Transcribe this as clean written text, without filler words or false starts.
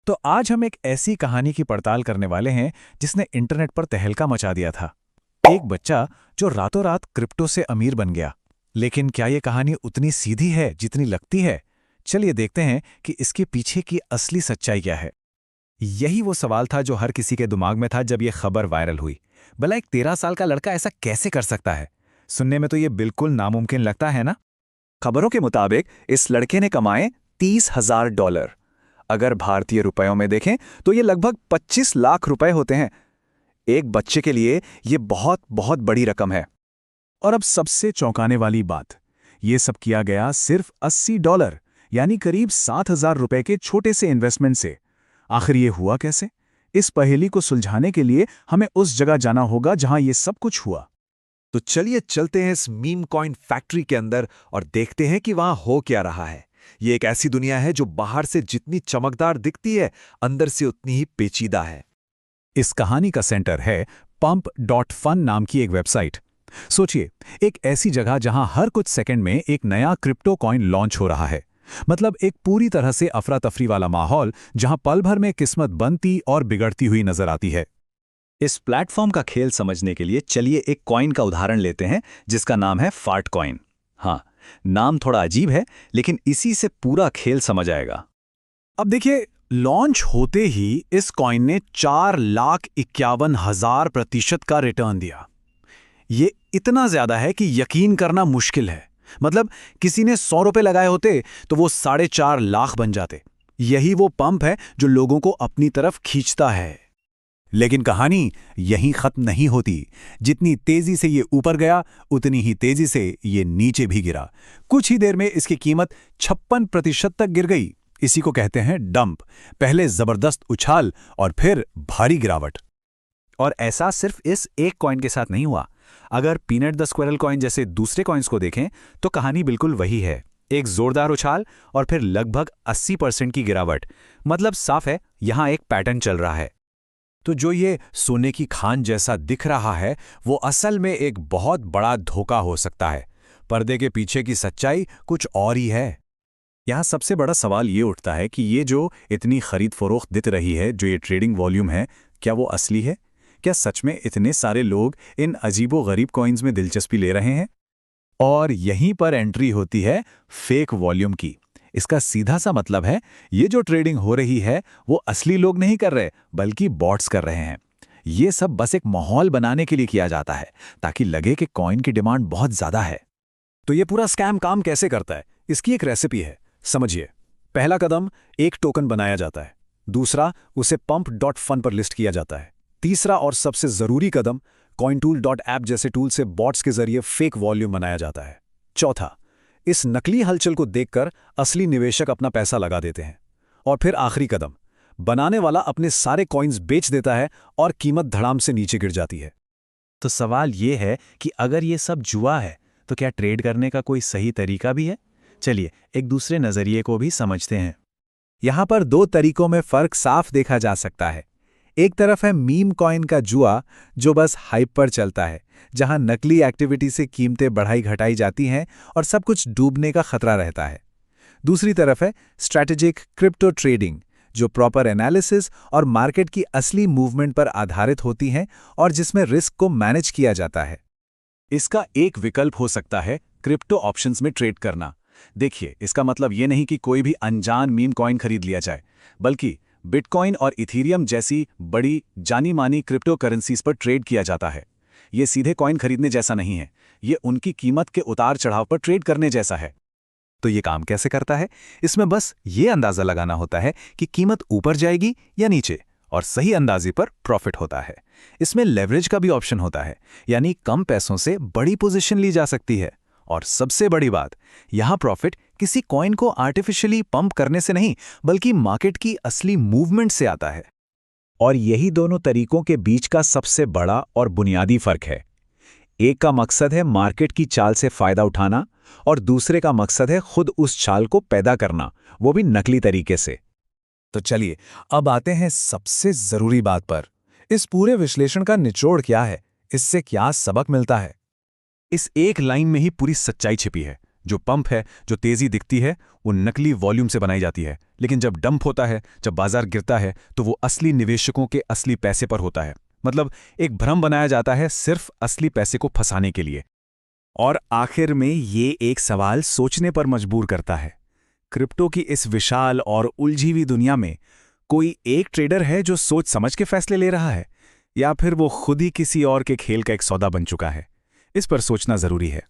तो आज हम एक ऐसी कहानी की पड़ताल करने वाले हैं जिसने इंटरनेट पर तहलका मचा दिया था। एक बच्चा जो रातों रात क्रिप्टो से अमीर बन गया। लेकिन क्या ये कहानी उतनी सीधी है जितनी लगती है? चलिए देखते हैं कि इसके पीछे की असली सच्चाई क्या है। यही वो सवाल था जो हर किसी के दिमाग में था जब ये खबर वायरल हुई। भला एक 13 साल का लड़का ऐसा कैसे कर सकता है? सुनने में तो ये बिल्कुल नामुमकिन लगता है ना। खबरों के मुताबिक इस लड़के ने कमाए $30,000। अगर भारतीय रुपयों में देखें तो ये लगभग 25 लाख रुपए होते हैं। एक बच्चे के लिए ये बहुत बहुत बड़ी रकम है। और अब सबसे चौंकाने वाली बात, ये सब किया गया सिर्फ $80, यानी करीब 7,000 रुपए के छोटे से इन्वेस्टमेंट से। आखिर ये हुआ कैसे? इस पहेली को सुलझाने के लिए हमें उस जगह जाना होगा जहां ये सब कुछ हुआ। तो चलिए चलते हैं इस मीम कॉइन फैक्ट्री के अंदर और देखते हैं कि वहां हो क्या रहा है। ये एक ऐसी दुनिया है जो बाहर से जितनी चमकदार दिखती है, अंदर से उतनी ही पेचीदा है। इस कहानी का सेंटर है pump.fun नाम की एक वेबसाइट। सोचिए, एक ऐसी जगह जहां हर कुछ सेकंड में एक नया क्रिप्टो कॉइन लॉन्च हो रहा है। मतलब एक पूरी तरह से अफरा तफरी वाला माहौल जहां पल भर में किस्मत बनती और बिगड़ती हुई नजर आती है। इस प्लेटफॉर्म का खेल समझने के लिए चलिए एक कॉइन का उदाहरण लेते हैं जिसका नाम है फार्ट कॉइन। हाँ, नाम थोड़ा अजीब है, लेकिन इसी से पूरा खेल समझ आएगा। अब देखिए, लॉन्च होते ही इस कॉइन ने 4,51,000% का रिटर्न दिया। ये इतना ज्यादा है कि यकीन करना मुश्किल है। मतलब किसी ने 100 रुपए लगाए होते तो वो 4.5 लाख बन जाते। यही वो पंप है जो लोगों को अपनी तरफ खींचता है। लेकिन कहानी यहीं खत्म नहीं होती। जितनी तेजी से ये ऊपर गया, उतनी ही तेजी से ये नीचे भी गिरा। कुछ ही देर में इसकी कीमत 56% तक गिर गई। इसी को कहते हैं डंप। पहले जबरदस्त उछाल और फिर भारी गिरावट। और ऐसा सिर्फ इस एक कॉइन के साथ नहीं हुआ। अगर पीनट द स्क्विरल कॉइन जैसे दूसरे कॉइन्स को देखें तो कहानी बिल्कुल वही है। एक जोरदार उछाल और फिर लगभग 80% की गिरावट। मतलब साफ है, यहां एक पैटर्न चल रहा है। तो जो ये सोने की खान जैसा दिख रहा है, वो असल में एक बहुत बड़ा धोखा हो सकता है। पर्दे के पीछे की सच्चाई कुछ और ही है। यहाँ सबसे बड़ा सवाल ये उठता है कि ये जो इतनी खरीद फरोख्त दिख रही है, जो ये ट्रेडिंग वॉल्यूम है, क्या वो असली है? क्या सच में इतने सारे लोग इन अजीबो-गरीब कॉइन्स में दिलचस्पी ले रहे हैं? और यहीं पर एंट्री होती है फेक वॉल्यूम की। इसका सीधा सा मतलब है, ये जो ट्रेडिंग हो रही है वो असली लोग नहीं कर रहे, बल्कि बॉट्स कर रहे हैं। ये सब बस एक माहौल बनाने के लिए किया जाता है, ताकि लगे कि कॉइन की डिमांड बहुत ज्यादा है। तो ये पूरा स्कैम काम कैसे करता है? इसकी एक रेसिपी है, समझिए। पहला कदम, एक टोकन बनाया जाता है। दूसरा, उसे pump.fun पर लिस्ट किया जाता है। तीसरा और सबसे जरूरी कदम, cointool.app जैसे टूल से बॉट्स के जरिए फेक वॉल्यूम बनाया जाता है। चौथा, इस नकली हलचल को देखकर असली निवेशक अपना पैसा लगा देते हैं। और फिर आखिरी कदम, बनाने वाला अपने सारे कॉइन्स बेच देता है और कीमत धड़ाम से नीचे गिर जाती है। तो सवाल ये है कि अगर ये सब जुआ है, तो क्या ट्रेड करने का कोई सही तरीका भी है? चलिए एक दूसरे नजरिए को भी समझते हैं। यहां पर दो तरीकों में फर्क साफ देखा जा सकता है। एक तरफ है मीम कॉइन का जुआ, जो बस हाइप पर चलता है, जहां नकली एक्टिविटी से कीमतें बढ़ाई घटाई जाती हैं और सब कुछ डूबने का खतरा रहता है। दूसरी तरफ है स्ट्रैटेजिक क्रिप्टो ट्रेडिंग, जो प्रॉपर एनालिसिस और मार्केट की असली मूवमेंट पर आधारित होती हैं और जिसमें रिस्क को मैनेज किया जाता है। इसका एक विकल्प हो सकता है क्रिप्टो ऑप्शंस में ट्रेड करना। देखिए, इसका मतलब ये नहीं कि कोई भी अनजान मीम कॉइन खरीद लिया जाए, बल्कि बिटकॉइन और इथीरियम जैसी बड़ी जानी मानी क्रिप्टो करेंसीज पर ट्रेड किया जाता है। ये सीधे कॉइन खरीदने जैसा नहीं है, ये उनकी कीमत के उतार चढ़ाव पर ट्रेड करने जैसा है। तो ये काम कैसे करता है? इसमें बस ये अंदाजा लगाना होता है कि कीमत ऊपर जाएगी या नीचे, और सही अंदाजे पर प्रॉफिट होता है। इसमें लेवरेज का भी ऑप्शन होता है, यानी कम पैसों से बड़ी पोजीशन ली जा सकती है। और सबसे बड़ी बात, यहां प्रॉफिट किसी कॉइन को आर्टिफिशियली पंप करने से नहीं, बल्कि मार्केट की असली मूवमेंट से आता है। और यही दोनों तरीकों के बीच का सबसे बड़ा और बुनियादी फर्क है। एक का मकसद है मार्केट की चाल से फायदा उठाना, और दूसरे का मकसद है खुद उस चाल को पैदा करना, वो भी नकली तरीके से। तो चलिए अब आते हैं सबसे जरूरी बात पर। इस पूरे विश्लेषण का निचोड़ क्या है? इससे क्या सबक मिलता है? इस एक लाइन में ही पूरी सच्चाई छिपी है। जो पंप है, जो तेजी दिखती है, वो नकली वॉल्यूम से बनाई जाती है, लेकिन जब डंप होता है, जब बाजार गिरता है, तो वो असली निवेशकों के असली पैसे पर होता है। मतलब एक भ्रम बनाया जाता है सिर्फ असली पैसे को फंसाने के लिए। और आखिर में ये एक सवाल सोचने पर मजबूर करता है, क्रिप्टो की इस विशाल और उलझी हुई दुनिया में कोई एक ट्रेडर है जो सोच समझ के फैसले ले रहा है, या फिर वो खुद ही किसी और के खेल का एक सौदा बन चुका है? इस पर सोचना जरूरी है।